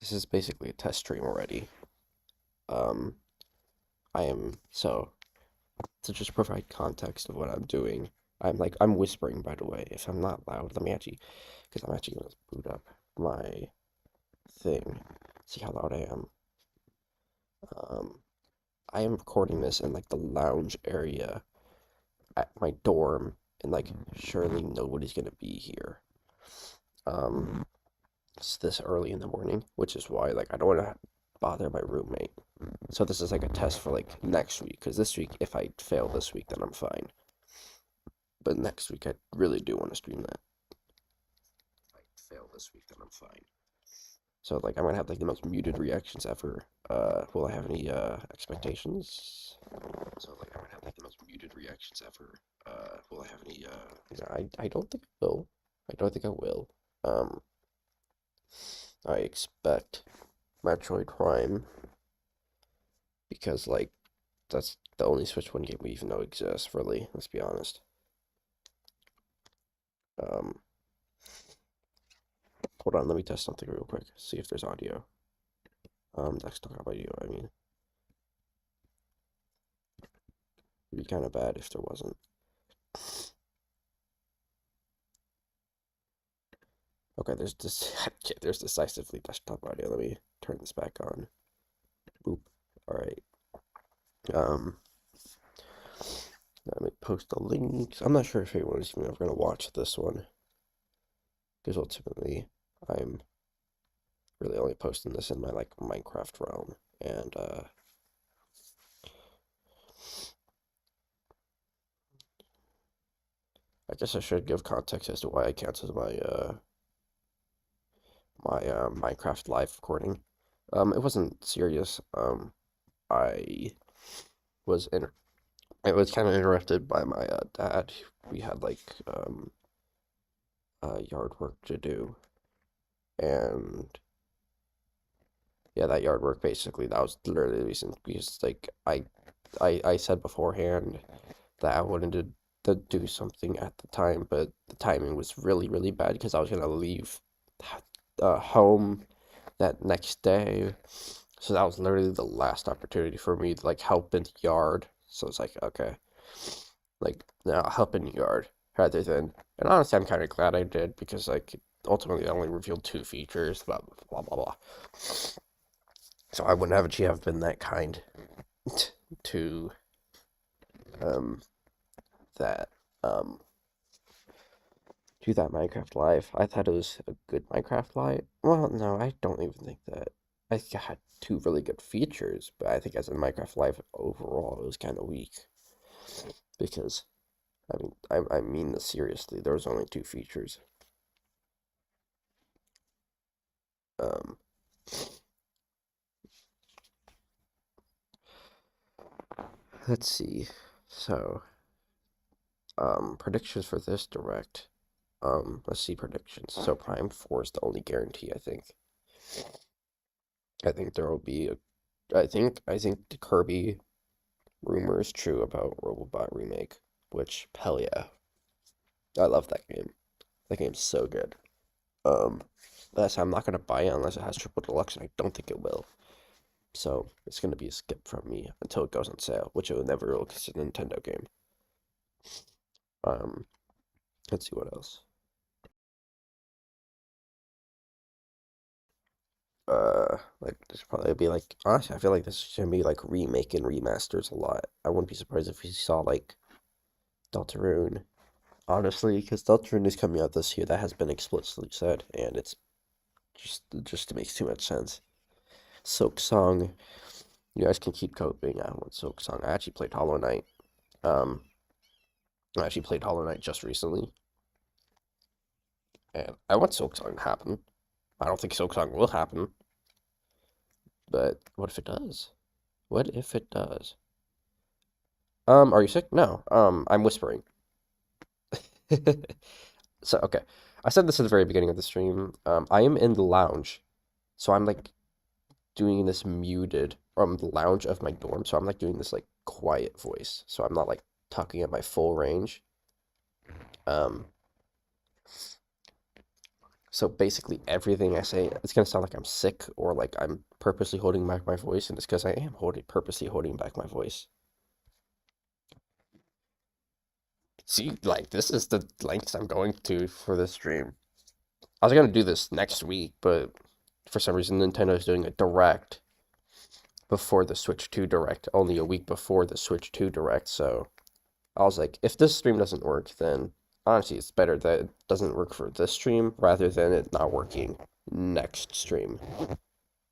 This is basically a test stream already. Um, I am so to just provide context of what I'm doing. I'm whispering, by the way. If I'm not loud, let me actually, because I'm actually gonna boot up my thing, see how loud I am. Um, I am recording this in like the lounge area at my dorm, and like surely nobody's gonna be here. Um, it's this early in the morning, which is why like I don't want to bother my roommate. So this is like a test for like next week, because this week, if I fail this week, then I'm fine. But next week, I really do want to stream that. If I fail this week, then I'm fine. So like I'm gonna have like the most muted reactions ever. Will I have any expectations? So like I'm gonna have like the most muted reactions ever. Will I have any I don't think I will. I don't think I will. Um, I expect Metroid Prime because like that's the only Switch 1 game we even know exists, really. Let's be honest. Um, Hold on, let me test something real quick. See if there's audio. Desktop audio, I mean. It'd be kind of bad if there wasn't. Okay, there's this. There's decisively desktop audio. Let me turn this back on. Boop. All right. Um, Let me post the links. I'm not sure if anyone is even ever gonna watch this one, because ultimately, I'm really only posting this in my like Minecraft realm, and I guess I should give context as to why I canceled my Minecraft live recording. It wasn't serious. I was in. It was kind of interrupted by my dad. We had like yard work to do, and yeah, that yard work basically that was literally the reason because like I said beforehand that I wanted to do something at the time, but the timing was really bad because I was gonna leave home that next day. So that was literally the last opportunity for me to like help in the yard. So it's like, okay, like now help in the yard rather than. And honestly, I'm kind of glad I did because like ultimately I only revealed two features, blah. So I wouldn't have actually have been that kind to um that um do that Minecraft live. I thought it was a good Minecraft live. Well, no, I don't even think that. I think it had two really good features, but I think as a Minecraft live overall, it was kind of weak because I mean this seriously. There was only two features. Um, let's see. So, predictions for this direct. Let's see predictions. So Prime 4 is the only guarantee, I think. I think there will be a, I think the Kirby rumor is true about Robobot remake, which hell yeah. I love that game. That game's so good. Um, that's I'm not gonna buy it unless it has triple deluxe, and I don't think it will. So it's gonna be a skip from me until it goes on sale, which it will never will because it's a Nintendo game. Um, let's see what else. Like this probably be like honestly, I feel like this is gonna be like remake and remasters a lot. I wouldn't be surprised if we saw like Deltarune, honestly, because Deltarune is coming out this year. That has been explicitly said, and it's just makes too much sense. Silksong, you guys can keep coping. I want Silksong. I actually played Hollow Knight. Um, I actually played Hollow Knight just recently, and I want Silksong to happen. I don't think Silksong will happen, but what if it does? What if it does? Are you sick? No. I'm whispering. So, okay. I said this at the very beginning of the stream. I am in the lounge. So I'm like doing this muted from the lounge of my dorm. So I'm like doing this like quiet voice. So I'm not like talking at my full range. Um, So basically, everything I say, it's gonna sound like I'm sick or like I'm purposely holding back my voice, and it's because I am purposely holding back my voice. See, like this is the lengths I'm going to for this stream. I was gonna do this next week, but for some reason Nintendo is doing a direct before the Switch 2 direct, only a week before the Switch 2 direct. So I was like, if this stream doesn't work, then honestly, it's better that it doesn't work for this stream rather than it not working next stream.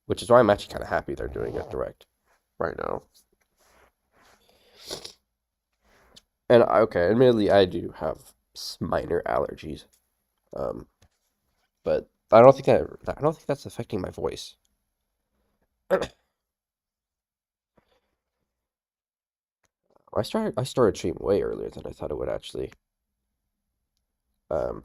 Which is why I'm actually kind of happy they're doing it direct right now. And okay, admittedly, I do have minor allergies, um, but I don't think that's affecting my voice. I started stream way earlier than I thought it would actually. Um,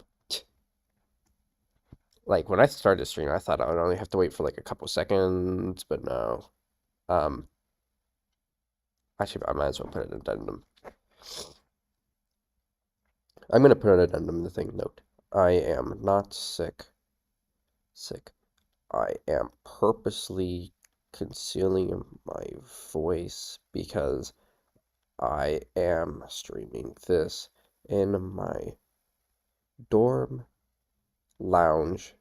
like when I started stream, I thought I would only have to wait for like a couple seconds, but no. Um, actually, I might as well put an addendum. I'm gonna put an addendum in the thing. Note: I am not sick. Sick. I am purposely concealing my voice because I am streaming this in my dorm lounge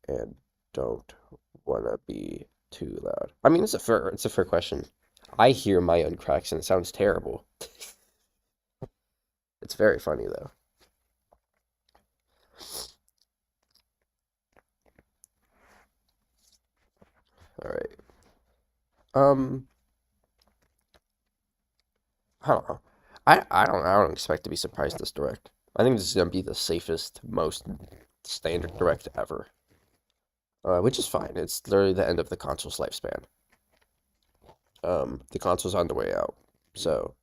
and don't want to be too loud. I mean, it's a fair question. I hear my own cracks and it sounds terrible. It's very funny though. All right. Um, I don't know. I don't expect to be surprised this direct. I think this is gonna be the safest, most standard direct ever. Which is fine. It's literally the end of the console's lifespan. The console's on the way out. So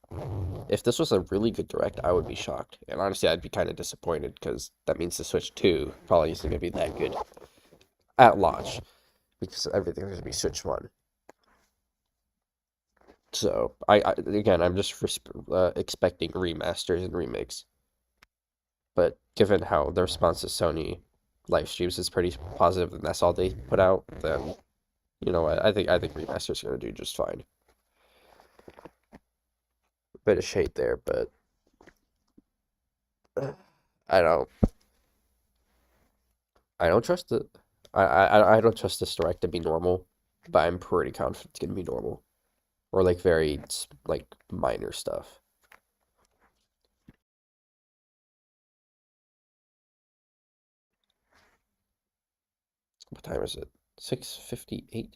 if this was a really good direct, I would be shocked. And honestly, I'd be kind of disappointed because that means the Switch 2 probably isn't going to be that good at launch because everything's going to be Switch 1. So again, I'm just expecting remasters and remakes. But given how the response to Sony live streams is pretty positive, and that's all they put out, then you know what? I think remasters are going to do just fine. Bit of shade there, but I don't. I don't trust it. I don't trust this direct to be normal, but I'm pretty confident it's gonna be normal or like very like minor stuff. What time is it? 6:58.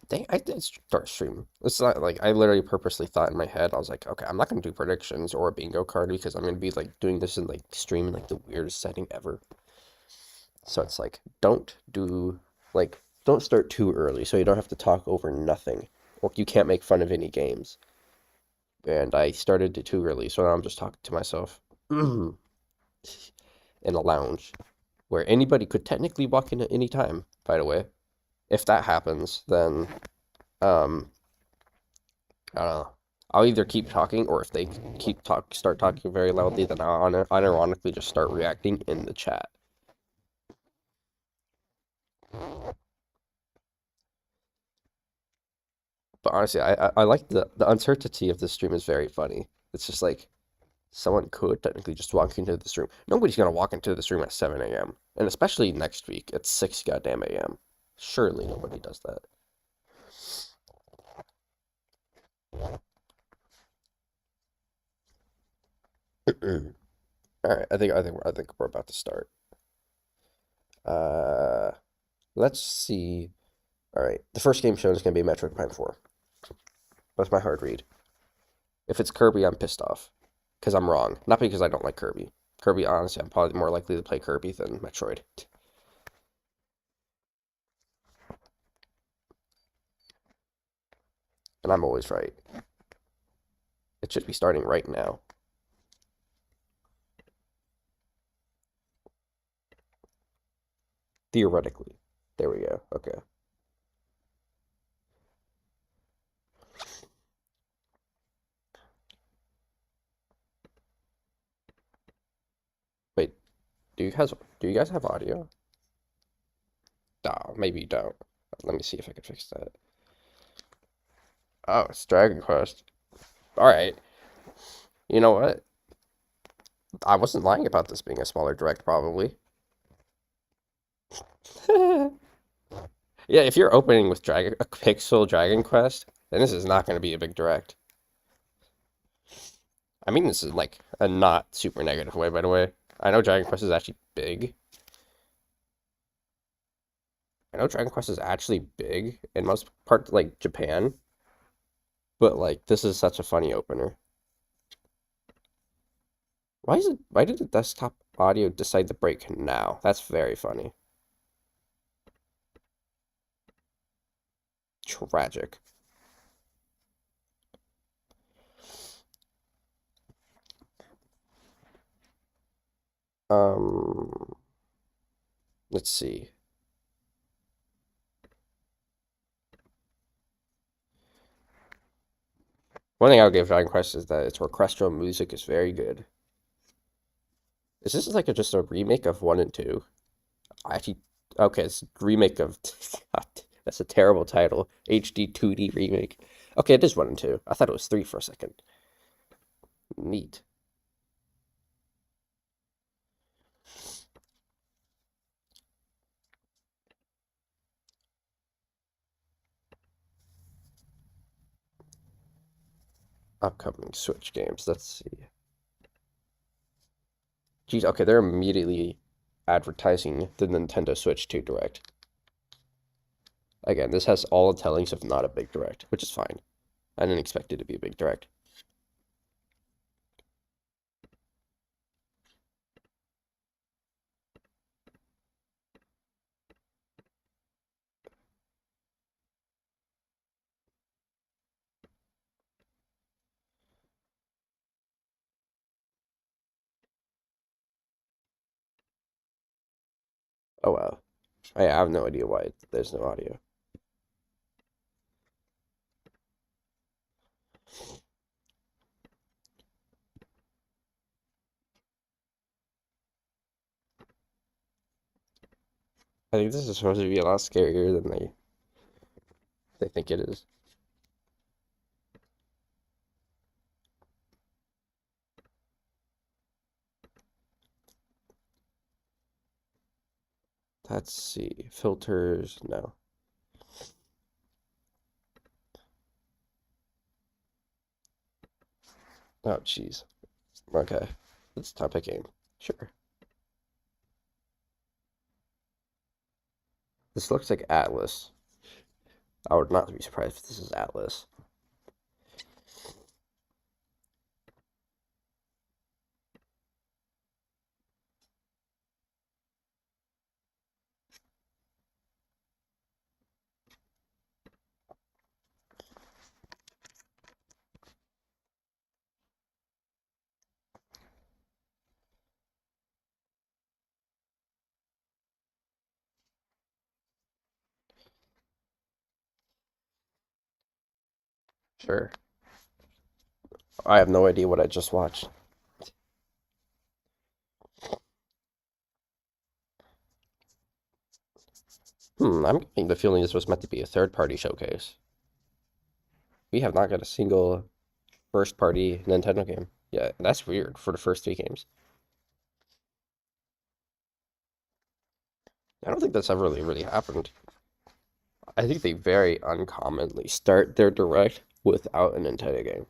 Dang, I did start streaming. It's not like I literally purposely thought in my head, I was like, okay, I'm not gonna do predictions or a bingo card because I'm gonna be like doing this in like stream in like the weirdest setting ever. So it's like, don't start too early so you don't have to talk over nothing or you can't make fun of any games. And I started it too early, so now I'm just talking to myself in a lounge where anybody could technically walk in at any time, by the way. If that happens, then um I don't know. I'll either keep talking or if they start talking very loudly, then I'll unironically just start reacting in the chat. But honestly, I like the uncertainty of this stream is very funny. It's just like someone could technically just walk into this room. Nobody's gonna walk into this room at 7 a.m. And especially next week at 6 goddamn a.m. Surely nobody does that. All right, I think we're about to start. Uh, let's see. All right, the first game shown is gonna be Metroid Prime 4. That's my hard read. If it's Kirby, I'm pissed off because I'm wrong. Not because I don't like Kirby. Kirby, honestly, I'm probably more likely to play Kirby than Metroid. And I'm always right. It should be starting right now. Theoretically. There we go. Okay. Do you guys have audio? No, maybe you don't. Let me see if I can fix that. Oh, it's Dragon Quest. All right. You know what? I wasn't lying about this being a smaller direct, probably. Yeah, if you're opening with a Pixel Dragon Quest, then this is not going to be a big direct. I mean, this is like a not super negative way, by the way. I know Dragon Quest is actually big. I know Dragon Quest is actually big in most parts, like Japan, but like this is such a funny opener. Why did the desktop audio decide to break now? That's very funny. Tragic. Um, let's see. One thing I'll give Dragon Quest is that its orchestral music is very good. Is this like just a remake of 1 and 2? I actually, okay, it's a remake of, God, that's a terrible title. HD 2D remake. Okay, it is 1 and 2. I thought it was 3 for a second. Neat. Upcoming Switch games. Let's see. Geez, okay, they're immediately advertising the Nintendo Switch 2 Direct. Again, this has all the tellings of not a big Direct, which is fine. I didn't expect it to be a big Direct. Oh well. I have no idea why there's no audio. I think this is supposed to be a lot scarier than they think it is. Let's see. Filters, no. Oh, jeez. Okay. Let's type a game. Sure. This looks like Atlas. I would not be surprised if this is Atlas. Sure. I have no idea what I just watched. I'm getting the feeling this was meant to be a third-party showcase. We have not got a single first-party Nintendo game. Yeah, that's weird for the first 3 games. I don't think that's ever really happened. I think they very uncommonly start their direct without a Nintendo game.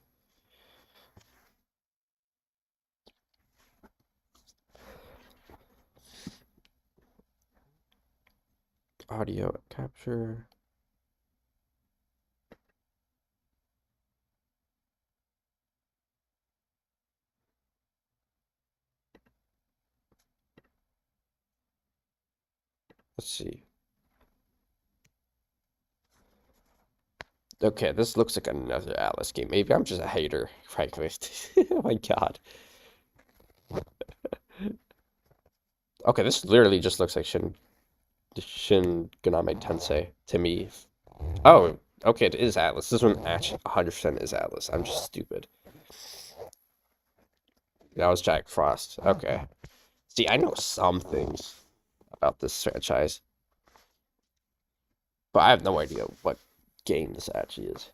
Audio capture. Let's see. Okay, this looks like another Atlas game. Maybe I'm just a hater, frankly. Oh my God. Okay, this literally just looks like Shin Ganame Tensei to me. Oh, okay, it is Atlas. This one actually 100% is Atlas. I'm just stupid. That was Jack Frost. Okay. See, I know some things about this franchise, but I have no idea what game this actually is.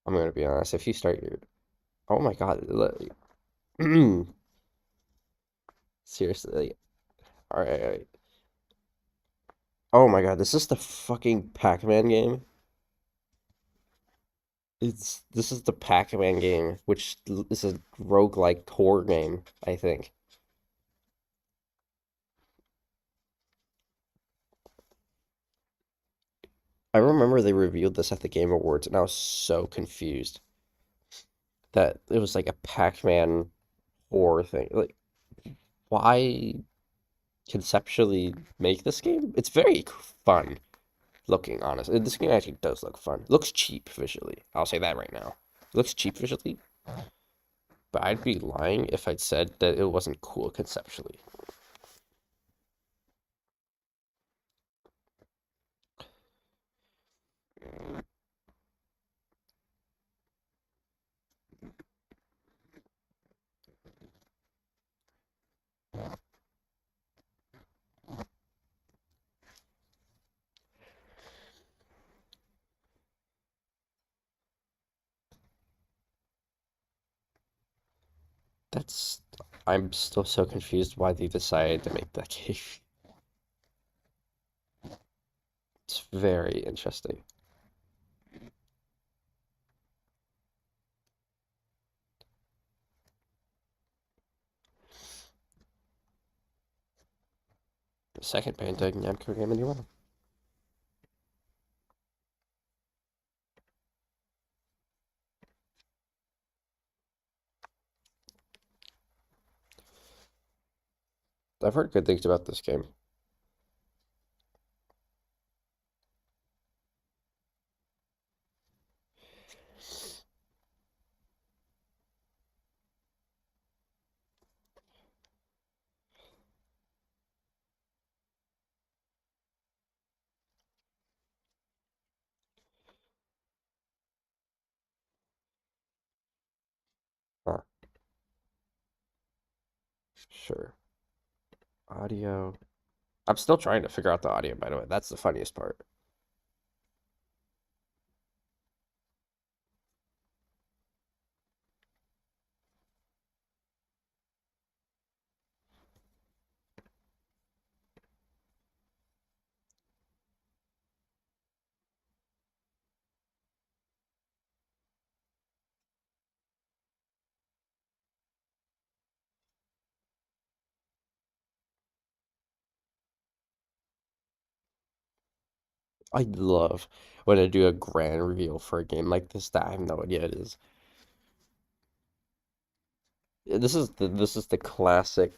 I'm gonna be honest. If you start your, oh my God, seriously, all right. Oh my God, this is the fucking Pac-Man game. This is the Pac-Man game, which is a roguelike horror game, I think. I remember they revealed this at the Game Awards, and I was so confused that it was like a Pac-Man horror thing. Like, why conceptually make this game? It's very fun looking, honestly. This game actually does look fun. It looks cheap visually. I'll say that right now. It looks cheap visually, but I'd be lying if I'd said that it wasn't cool conceptually. That's I'm still so confused why they decided to make that game. It's very interesting. The second Bandai Namco game in Iran. I've heard good things about this game. Huh, sure. Audio. I'm still trying to figure out the audio, by the way. That's the funniest part. I love when I do a grand reveal for a game like this that I have no idea it is. This is the classic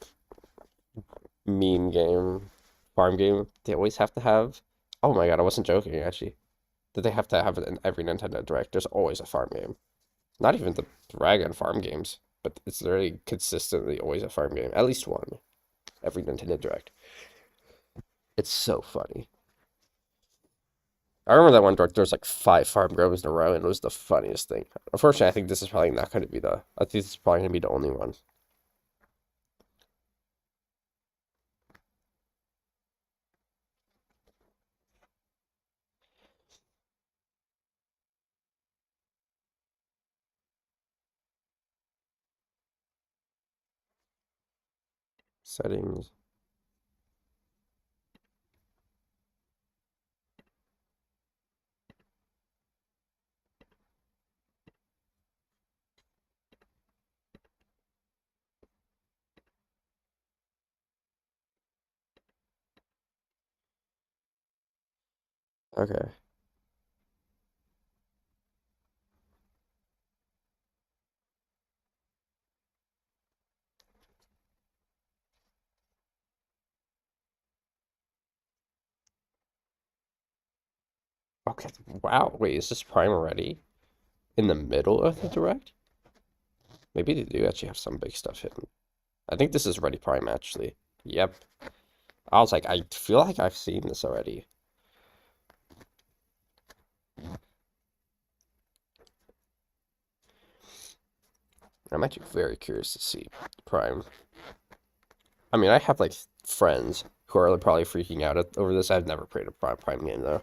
meme game, farm game. They always have to have. Oh my God, I wasn't joking actually. That they have to have it in every Nintendo Direct. There's always a farm game. Not even the Dragon farm games, but it's very consistently always a farm game. At least one every Nintendo Direct. It's so funny. I remember that one direct. There was like five farm games in a row, and it was the funniest thing. Unfortunately, I think this is probably not going to be the. I think this is probably going to be the only one. Settings. Okay. Okay. Wow. Wait, is this Prime already? In the middle of the direct? Maybe they do actually have some big stuff hidden. I think this is Ready Prime, actually. Yep. I was like, I feel like I've seen this already. I'm actually very curious to see Prime. I mean, I have like friends who are probably freaking out over this. I've never played a Prime game though.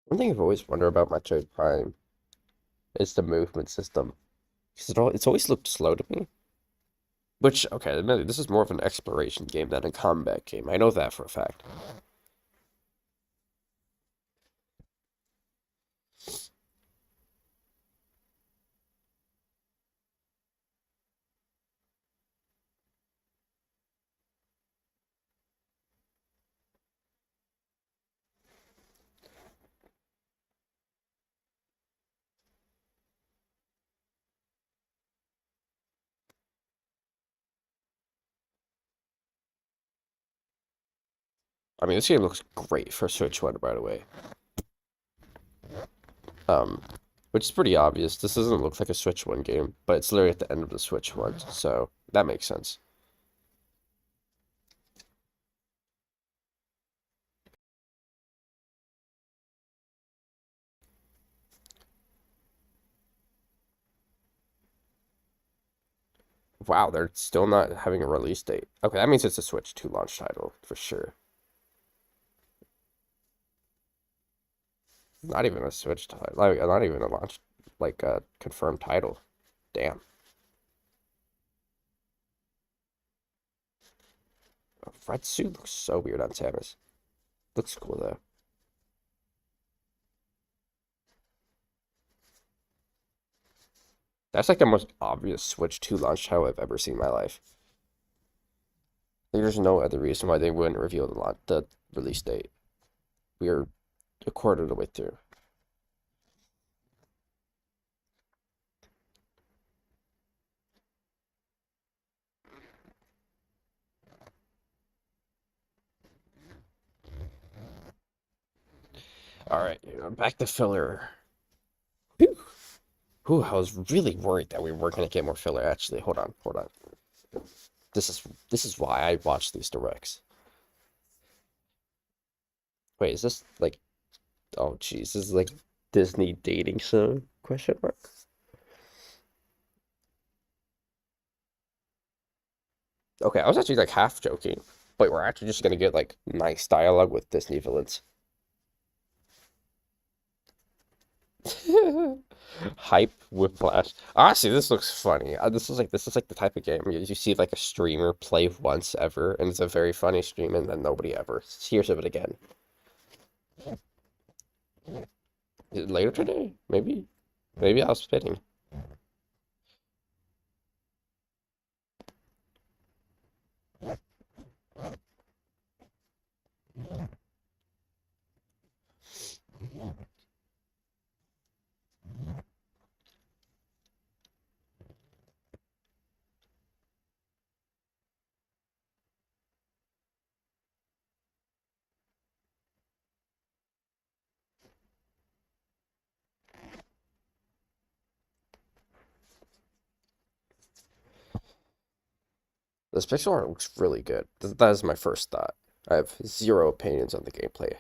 One thing I've always wondered about Metroid Prime is the movement system. Because it's always looked slow to me. Which, okay, admittedly, this is more of an exploration game than a combat game. I know that for a fact. I mean, this game looks great for Switch 1, by the way. Um, which is pretty obvious. This doesn't look like a Switch 1 game, but it's literally at the end of the Switch 1, so that makes sense. Wow, they're still not having a release date. Okay, that means it's a Switch 2 launch title, for sure. Not even a Switch title, like, not even a launch, like, a confirmed title. Damn. Red suit looks so weird on Samus. Looks cool, though. That's like the most obvious Switch 2 launch title I've ever seen in my life. Like, there's no other reason why they wouldn't reveal the release date. We are a quarter of the way through. All right, back to filler. Whew. Whew, I was really worried that we weren't gonna get more filler. Actually, hold on, hold on. This is why I watch these directs. Wait, is this like? Oh, jeez, this is like Disney dating show? Question mark. Okay, I was actually like half joking, but we're actually just gonna get like nice dialogue with Disney villains. Hype Whiplash. Honestly, this looks funny. This is like the type of game you see like a streamer play once ever, and it's a very funny stream, and then nobody ever hears of it again. Is it later today? Maybe. Maybe I was spitting. This pixel art looks really good. That is my first thought. I have zero opinions on the gameplay.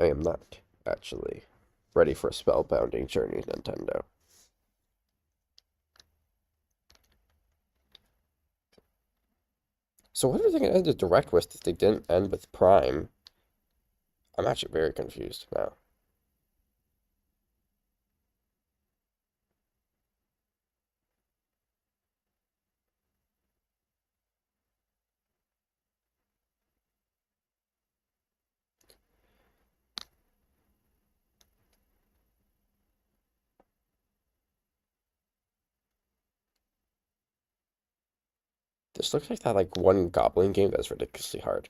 I am not, actually, ready for a spellbounding journey, Nintendo. So what are they going to end the direct with if they didn't end with Prime? I'm actually very confused now. This looks like that like one Goblin game that's ridiculously hard.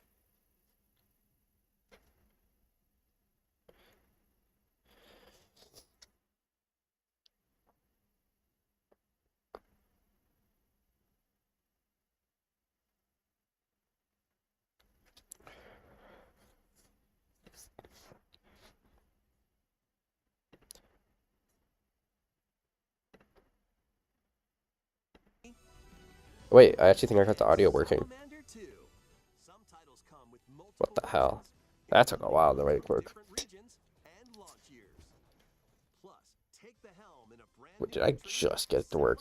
Wait, I actually think I got the audio working. What the hell? That took a while to make work. What, did I just get it to work?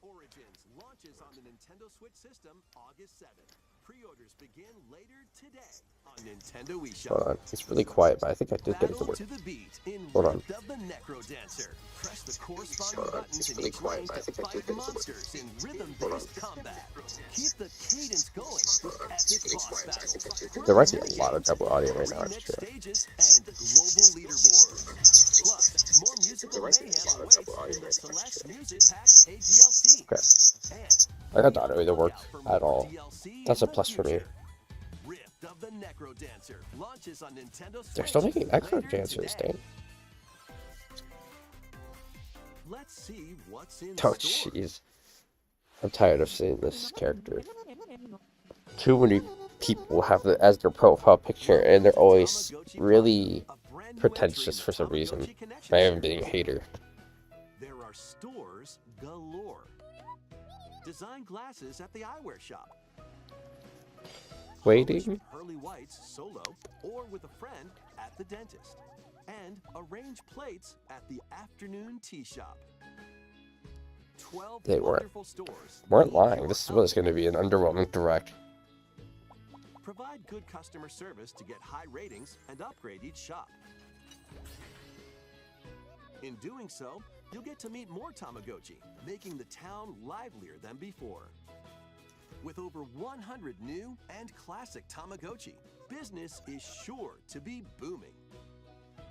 Origins launches on the Nintendo Switch system August 7th. Pre-orders begin later today on Nintendo eShop. Hold on, it's really quiet, but I think I did get it to work. Hold on. Press the corresponding buttons in each lane to fight monsters in rhythm-based combat. Keep the cadence going with epic boss battles. There might be a lot of double audio right now, it's true. Stages and global leaderboard. Plus, more musical mayhem awaits in the Celeste Music Pack ADLC. Okay. I got the audio to work at all. That's a plus for me. Of the Necrodancer launches on Nintendo Switch. They're still making Necrodancers, dang. Let's see what's in Oh, jeez. I'm tired of seeing this character. Too many people have it as their profile picture, and they're always really pretentious for some reason. I am being a hater. There are stores galore. Design glasses at the eyewear shop. Waiting. Pearly whites solo or with a friend at the dentist. And arrange plates at the afternoon tea shop. 12 They wonderful stores. weren't lying. This was going to be an underwhelming direct. Provide good customer service to get high ratings and upgrade each shop. In doing so, you'll get to meet more Tamagotchi, making the town livelier than before. With over 100 new and classic Tamagotchi, business is sure to be booming.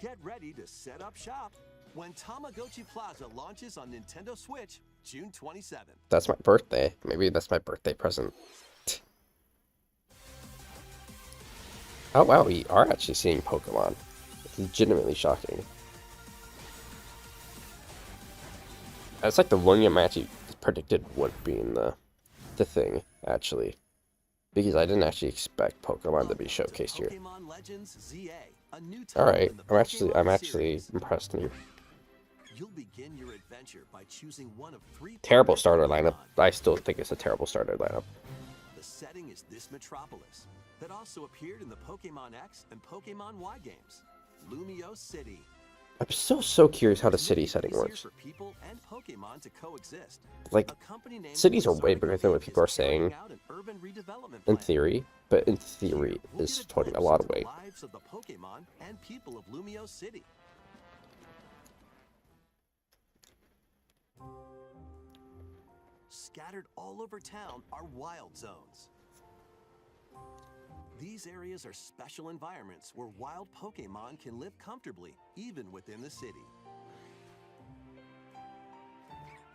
Get ready to set up shop when Tamagotchi Plaza launches on Nintendo Switch June 27th. That's my birthday. Maybe that's my birthday present. Oh wow, we are actually seeing Pokemon. It's legitimately shocking. That's like the one game I actually predicted would be in the thing, actually. Because I didn't actually expect Pokemon to be showcased here. Alright, I'm actually impressed. You'll begin your adventure by choosing one of 3 Terrible starter lineup. I still think it's a terrible starter lineup. The setting is this metropolis that also appeared in the Pokemon X and Pokemon Y games, Lumio City. I'm so curious how the city setting works. For people and Pokemon to coexist. Like, cities are way bigger than what people are saying in theory, but in theory is putting a lot of weight. Lives of the Pokemon and people of Lumio City. Scattered all over town are wild zones. These areas are special environments where wild Pokemon can live comfortably, even within the city.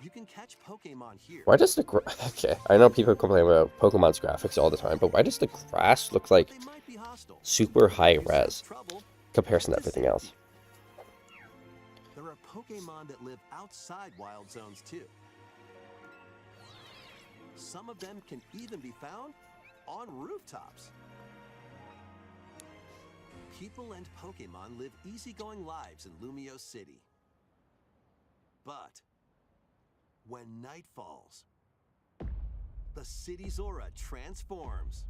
You can catch Pokemon here. Why does the okay? I know people complain about Pokemon's graphics all the time, but why does the grass look like They might be hostile. super high If you sense res trouble, comparison to head to everything else? safety. There are Pokemon that live outside wild zones too. Some of them can even be found on rooftops. People and Pokemon live easygoing lives in Lumio City. But when night falls, the city's aura transforms.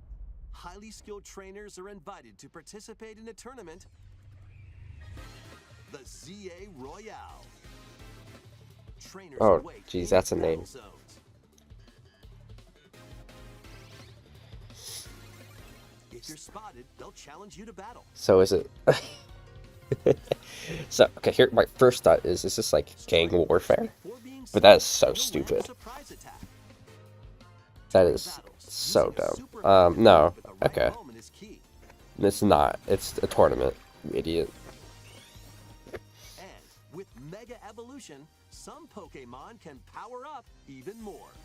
Highly skilled trainers are invited to participate in a tournament, the ZA Royale. Trainers Oh, await geez, in that's a battle name. zones. If you're spotted, they'll challenge you to battle. So is it? So okay, here my first thought is this like gang warfare? Before being But that is seen, so you'll land a stupid. surprise attack. That During is battles, so using a dumb. super effective No, move at the right okay. moment is key. It's not. It's a tournament, you idiot. And with Mega Evolution, some Pokemon can power up even more.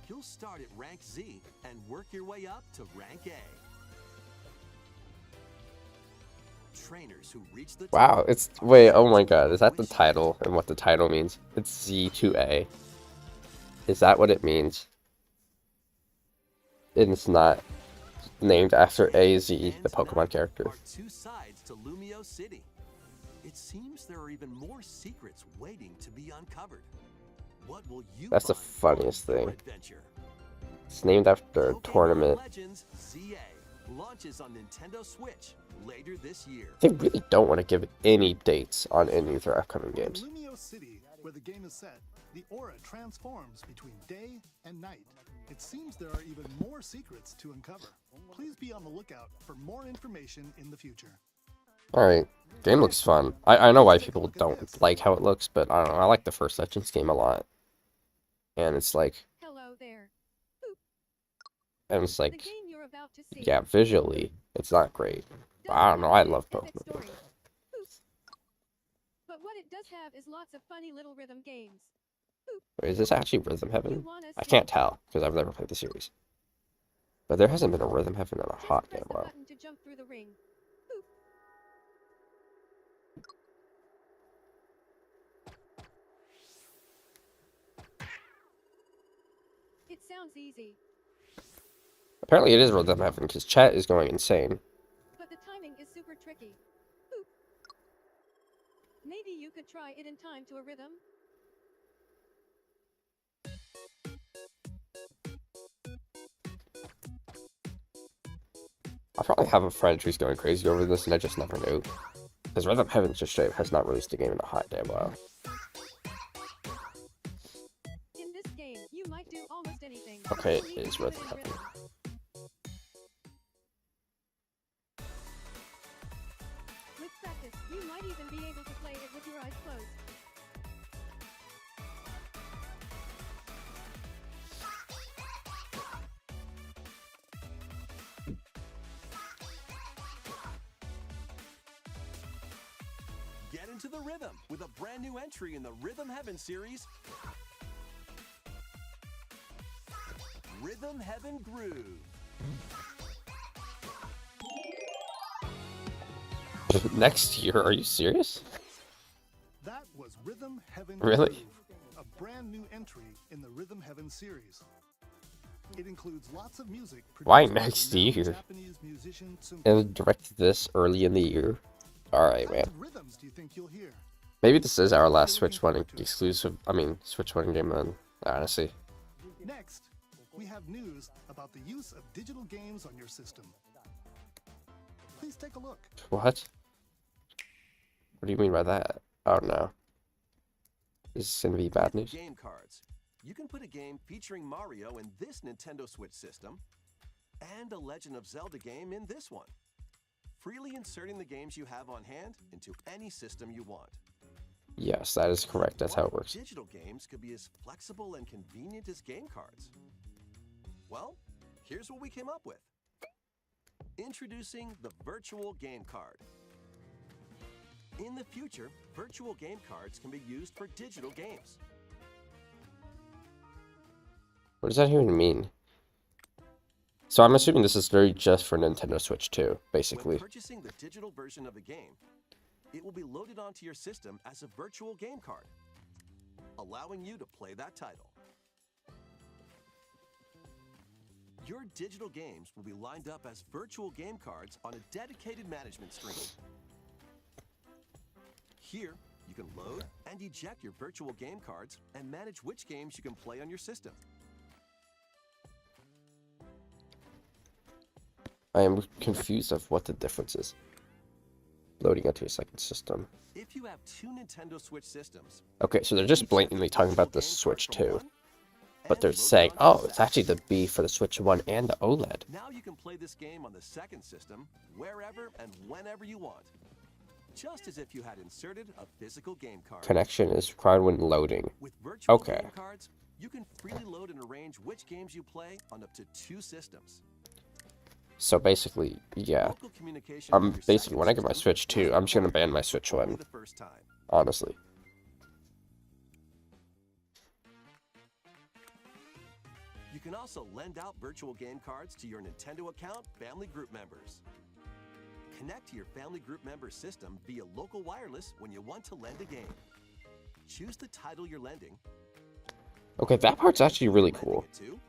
You'll start at rank Z and work your way up to rank A. Trainers who reach the Wow, top it's are wait, sent oh my to god, is that the wish title and what the title means? It's Z2A. Is that what it means? And it's not named after AZ, the and Pokemon night character. are two sides to Lumio City. It seems there are even more secrets waiting to be uncovered. What will you That's the find funniest on your thing. adventure? It's named after a Pokemon tournament. Legends ZA launches on Nintendo Switch later this year. They really don't want to give any dates on any of their upcoming In games. Lumio City, where the game is set, the aura transforms between day and night. It seems there are even more secrets to uncover. Please be on the lookout for more information in the future. Alright, game looks fun. I know why people don't like how it looks, but I don't know, I like the first Legends game a lot. And it's like, Hello there. and it's The like, game you're about to see yeah, visually, it's not great. But I don't know, I love Pokemon. Pokemon. But what it does have is lots of funny little rhythm games. Wait, is this actually Rhythm You Heaven? wanna I see? can't tell, because I've never played the series. But there hasn't been a Rhythm Heaven in a Just hot press damn the while. button to jump through the ring. It sounds easy, Apparently it is Rhythm Heaven, because chat is going insane. but the timing is super tricky. Maybe you could try it in time to a rhythm. I probably have a friend who's going crazy over this, and I just never knew. Because Rhythm Heaven just straight has not released a game in a hot damn while. In this game, you might do almost anything. Okay, You it need to is do Rhythm in Heaven. rhythm. With practice, you might even be able to play it with your eyes closed. Get into the rhythm with a brand new entry in the Rhythm Heaven series, Rhythm Heaven Groove. Next year, are you serious? That was Rhythm Heaven Really? Groove, a brand new entry in the Rhythm Heaven series. It includes lots of music Why produced by next renowned year? Japanese musician And direct this early in the year? Alright, What man. kind of rhythms do you think you'll hear? Maybe this is our last Switch One exclusive. I mean, Switch One game. Then honestly, Next, we have news about the use of digital games on your system. Please take a look. what? What do you mean by that? Oh no. Is this gonna be bad With news? Game cards. You can put a game featuring Mario in this Nintendo Switch system, and a Legend of Zelda game in this one. Freely inserting the games you have on hand into any system you want. Yes, that is correct. That's how it works. Digital games could be as flexible and convenient as game cards. Well, here's what we came up with. Introducing the virtual game card. In the future, virtual game cards can be used for digital games. What does that even mean? So I'm assuming this is very just for Nintendo Switch 2, basically. When purchasing the digital version of the game, it will be loaded onto your system as a virtual game card, allowing you to play that title. Your digital games will be lined up as virtual game cards on a dedicated management screen. Here, you can load and eject your virtual game cards and manage which games you can play on your system. I am confused of what the difference is. Loading onto a second system. If you have two Nintendo Switch systems, Okay, so they're just blatantly talking about the Switch 2. But they're saying, oh, it's actually the B for the Switch 1 and the OLED. now you can play this game on the second system wherever and whenever you want, just as if you had inserted a physical game card. Connection is required when loading. With virtual Okay. game cards, you can freely load and arrange which games you play on up to two systems. So basically, yeah. Local communication with your Basically, second when I get my system Switch 2, I'm just gonna ban my Switch only 1, the first time. honestly. You can also lend out virtual game cards to your Nintendo account family group members. Connect to your family group member system via local wireless when you want to lend a game. Choose the title you're lending. Okay, that part's actually really lending cool. it to,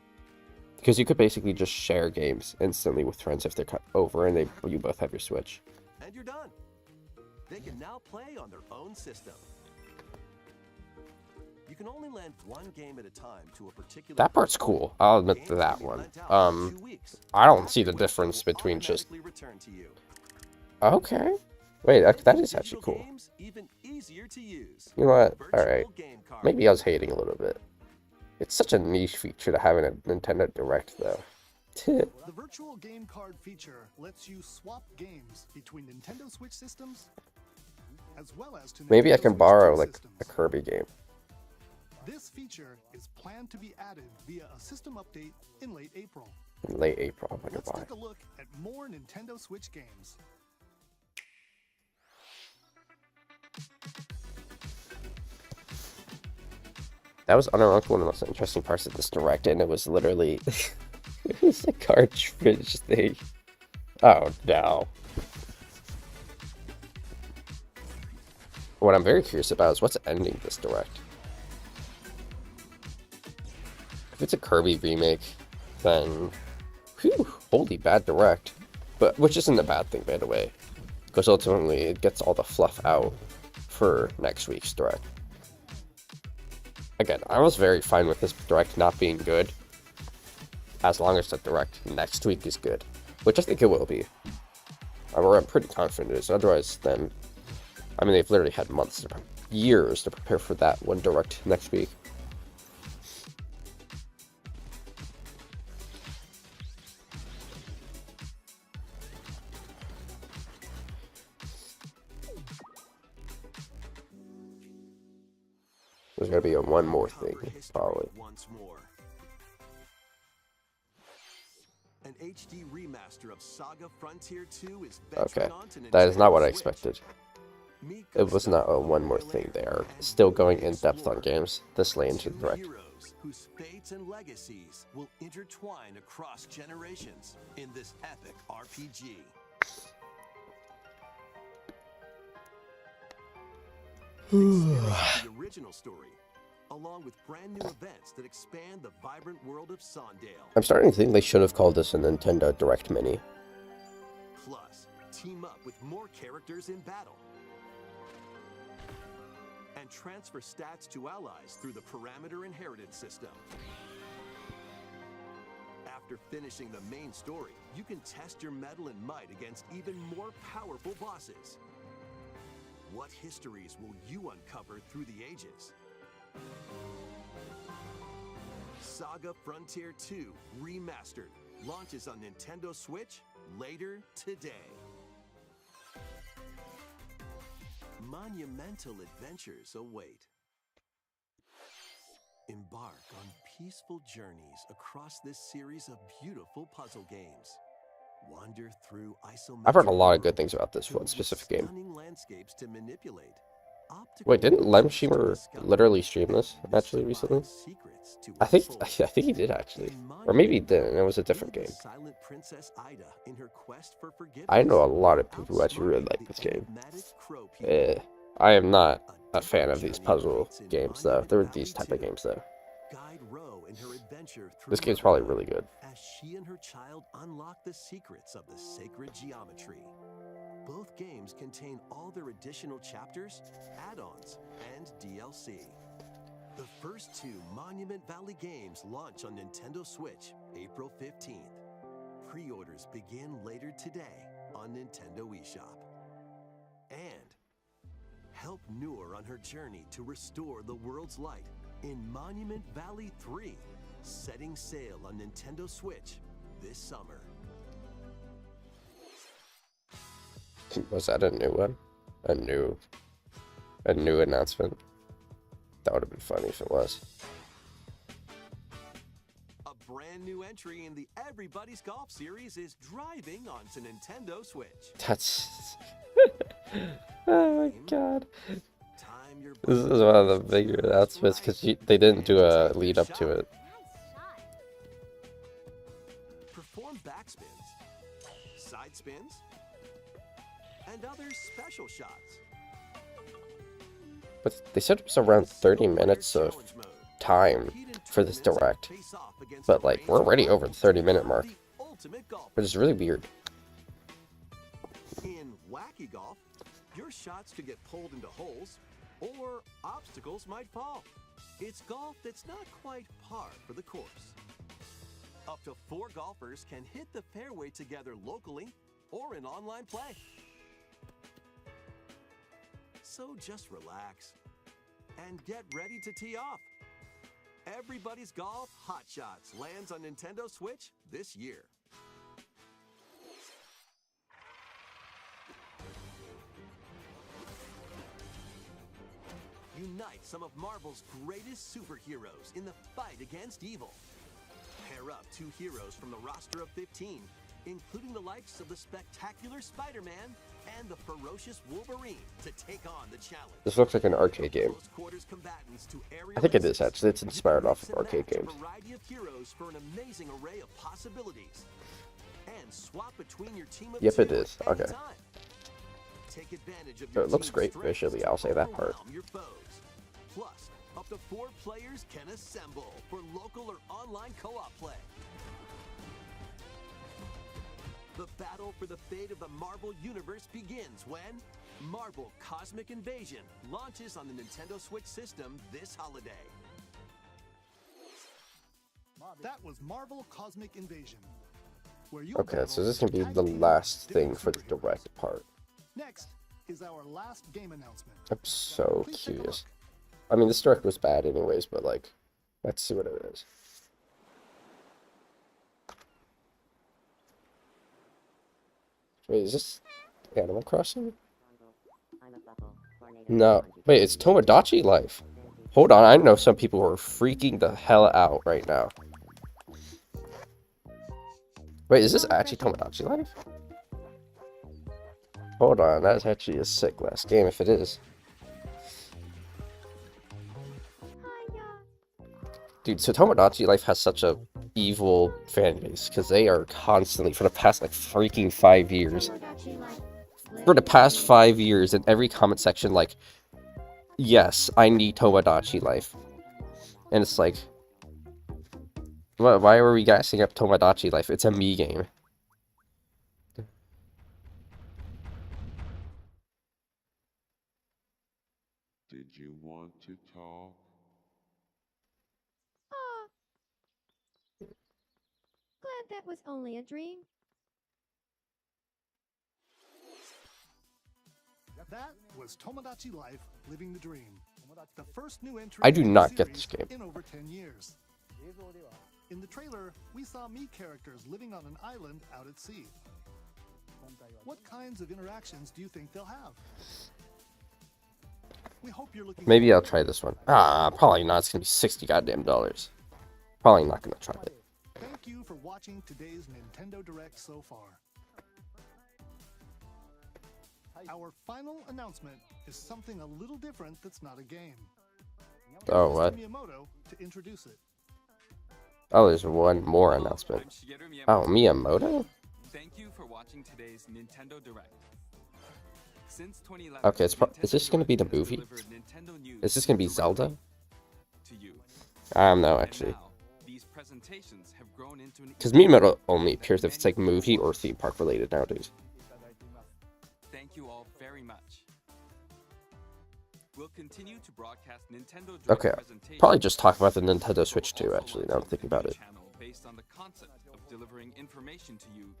Because you could basically just share games instantly with friends if they're over and you both have your Switch. and you're done. They can now play on their own system. You can only lend one game at a time to a particular That part's person. cool. I'll admit Games to will that be one. lent out for 2 weeks, I don't after see the which they difference will between just... automatically return to you. Okay. Wait, that is actually Digital cool. games even easier to use. You know what? Virtual Alright. game cards. Maybe I was hating a little bit. It's such a niche feature to have in a Nintendo Direct, though. The virtual game card feature lets you swap games between Nintendo Switch systems, as well as to Maybe I Nintendo can Switch borrow, 2 like, systems. a Kirby game. This feature is planned to be added via a system update in late April. In late April, I wonder Let's why. take a look at more Nintendo Switch games. That was unironically one of the most interesting parts of this Direct, and it was literally... it was a cartridge thing. Oh, no. What I'm very curious about is what's ending this Direct. If it's a Kirby remake, then... Whew, holy bad Direct. But, which isn't a bad thing, by the way. Because ultimately, it gets all the fluff out for next week's Direct. Again, I was very fine with this Direct not being good, as long as the Direct next week is good, which I think it will be. I'm pretty confident it is. Otherwise, then, I mean, they've literally had months, years to prepare for that one Direct next week. There's gonna be one more thing, Cover history probably. once more. An HD remaster of Saga Frontier 2 is Okay, venturing onto that is not Nintendo what I Switch. expected. Meet It was not a one more thing. They are still going in depth on games this late into the two Direct. heroes whose fates and legacies will intertwine across generations in this epic RPG. Experience the original story, along with brand new events that expand the vibrant world of Sondale. I'm starting to think they should have called this a Nintendo Direct Mini. Plus, team up with more characters in battle. And transfer stats to allies through the parameter inheritance system. After finishing the main story, you can test your mettle and might against even more powerful bosses. What histories will you uncover through the ages? Saga Frontier 2 Remastered launches on Nintendo Switch later today. Monumental adventures await. Embark on peaceful journeys across this series of beautiful puzzle games. Wander through I've heard a isometric lot of good worlds things about this filled one with specific game. stunning landscapes to manipulate. Optical Wait, didn't Lem illusions to Streamer discover, literally stream this actually recently? mystifying secrets to I think unfold. I think he did actually, In or maybe he Monument didn't. Valley, It was a different meet the game. silent Princess Ida in her quest for forgiveness. I know a lot of people who actually really like Outsmarting this the game. enigmatic crow people. I am not a A fan of deeper these journey puzzle awaits in games though. Monument There are Valley these type of 2. games though. Guide Ro in her adventure through This game's probably motherhood really good. as she and her child unlock the secrets of the sacred geometry. Both games contain all their additional chapters, add-ons, and DLC. The first two Monument Valley games launch on Nintendo Switch April 15th. Pre-orders begin later today on Nintendo eShop. And help Noor on her journey to restore the world's light in Monument Valley 3, setting sail on Nintendo Switch this summer. Was that a new one? A new announcement? That would have been funny if it was. A brand new entry in the Everybody's Golf series is driving onto Nintendo Switch. That's oh my god. Time your This is one of the bigger announcements because they didn't do a lead up to it. Perform backspins, side spins, and other special shots. But they said it was around 30 minutes of time for this direct. But like we're already over the 30-minute mark, which is really weird. In Wacky Golf, your shots could get pulled into holes, or obstacles might fall. It's golf that's not quite par for the course. Up to 4 golfers can hit the fairway together locally or in online play. So just relax and get ready to tee off. Everybody's Golf Hot Shots lands on Nintendo Switch this year. Unite some of Marvel's greatest superheroes in the fight against evil. Pair up 2 heroes from the roster of 15, including the likes of the spectacular Spider-Man and the ferocious Wolverine, to take on the challenge. This looks like an arcade game. Close quarters combatants to I think it is aerial actually. It's inspired off of mix and arcade match a games. variety of heroes for an amazing array of possibilities. And swap between your team of Yep, 2 it is. at any Okay. time. Take advantage of So your it looks team's great strengths visually, to I'll say that part. overwhelm your foes. Plus, up to 4 players can assemble for local or online co-op play. The battle for the fate of the Marvel Universe begins when Marvel Cosmic Invasion launches on the Nintendo Switch system this holiday. That was Marvel Cosmic Invasion. Where you Okay, so battle this can be tag the team last different thing for the superheroes. direct part. Next is our last game announcement. I'm so Please take a curious. look. I mean, this direct was bad anyways, but like, let's see what it is. Wait, is this Animal Crossing? No. Wait, it's Tomodachi Life. Hold on, I know some people are freaking the hell out right now. Wait, is this actually Tomodachi Life? Hold on, that's actually a sick last game if it is. Dude, so Tomodachi Life has such a evil fan base because they are constantly, for the past like freaking 5 years, for the past 5 years, in every comment section, like, yes, I need Tomodachi Life. And it's like, why are we gassing up Tomodachi Life? It's a me game. Did you want to talk? Aw. Glad that was only a dream. That was Tomodachi Life Living the Dream. The first new entry I do in the not get series this game. in over 10 years. In the trailer, we saw Mii characters living on an island out at sea. What kinds of interactions do you think they'll have? We hope you're looking Maybe I'll forward try this one. Ah, probably not. It's gonna be $60 goddamn dollars. Probably not gonna try it. Thank you for watching today's Nintendo Direct so far. Our final announcement is something a little different that's not a game. Oh, Here's what? Miyamoto to introduce it. Oh, there's one more Hello, announcement. I'm Shigeru Oh, Miyamoto. Miyamoto? Thank you for watching today's Nintendo Direct. Since 2011, Okay, is this gonna be the Nintendo has movie? delivered Nintendo news Is this gonna be directly Zelda? to you. No, And actually. now, these presentations have grown into an Because Miyamoto only that appears if it's like many movie or followers. theme park related nowadays. Thank you all very much. We'll continue to broadcast Nintendo Direct Okay, presentations. probably just talk about the Nintendo We'll Switch 2, also actually, now I'm launch a thinking about new it. channel based on the concept of delivering information to you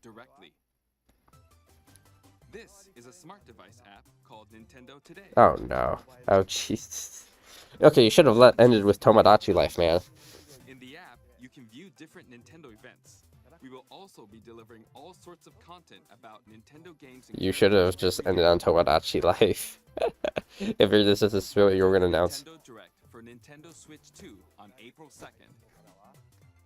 directly. This is a smart device app called Nintendo Today. Oh no. Oh jeez. Okay, you should have ended with Tomodachi Life, man. In the app, you can view different Nintendo events. We will also be delivering all sorts of content about Nintendo games and You should have just ended on Tomodachi Life. If this is what you were gonna announce. Nintendo Direct for Nintendo Switch 2 on April 2nd.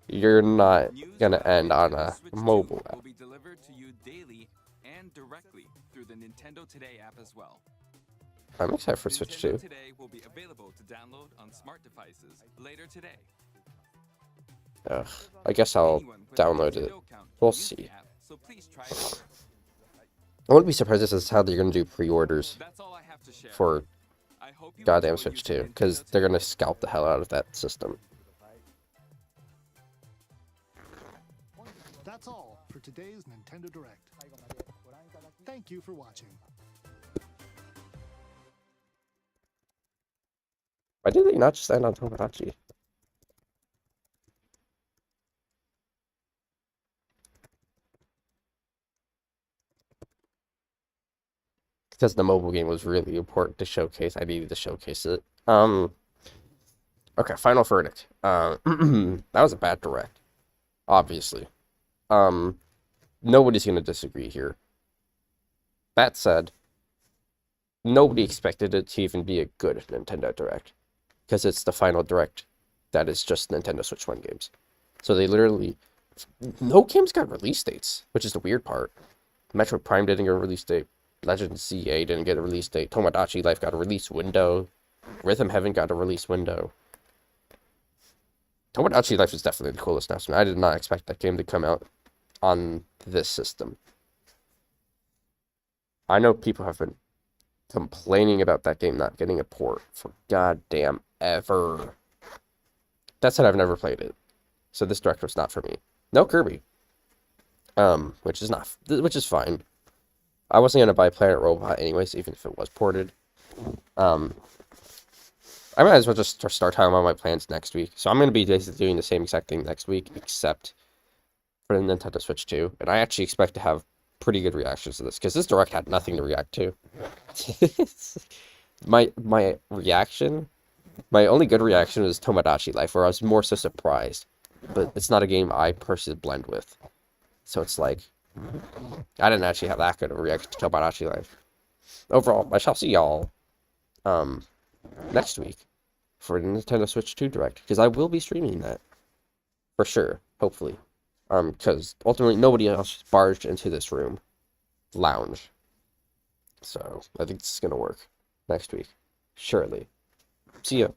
You're not News gonna about end on Nintendo a Switch 2 mobile app. will be delivered to you daily and directly through the Nintendo Today app as well. I'm excited for Switch Nintendo 2. Today will be available to download on smart devices later today. Ugh, I guess I'll Anyone with a download it. Nintendo account We'll can use the see. app, so please try it out. I wouldn't be surprised if this is how they're gonna do pre-orders That's all I have to share. for I hope you goddamn enjoy Switch using 2, because Nintendo they're gonna Today. scalp the hell out of that system. That's all for today's Nintendo Direct. Thank you for watching. Why did they not just end on Tomodachi? Because the mobile game was really important to showcase. I needed to showcase it. Okay, final verdict. That was a bad direct, obviously. Nobody's gonna disagree here. That said, nobody expected it to even be a good Nintendo Direct, because it's the final Direct that is just Nintendo Switch 1 games. So they literally, no games got release dates, which is the weird part. Metroid Prime didn't get a release date. Legend of ZA didn't get a release date. Tomodachi Life got a release window. Rhythm Heaven got a release window. Tomodachi Life is definitely the coolest announcement. I did not expect that game to come out on this system. I know people have been complaining about that game not getting a port for goddamn ever. That said, I've never played it, so this direct was not for me. No Kirby, which is fine. I wasn't gonna buy Planet Robot anyways, even if it was ported. I might as well just start talking about my plans next week. So I'm gonna be basically doing the same exact thing next week, except for the Nintendo Switch 2, and I actually expect to have pretty good reactions to this, because this direct had nothing to react to. my reaction, my only good reaction was Tomodachi Life, where I was more so surprised, but it's not a game I personally blend with, so it's like I didn't actually have that good of a reaction to Tomodachi Life. Overall, I shall see y'all next week for the Nintendo Switch 2 Direct, because I will be streaming that for sure, hopefully. Because ultimately nobody else barged into this lounge. So I think this is gonna work next week, surely. See ya.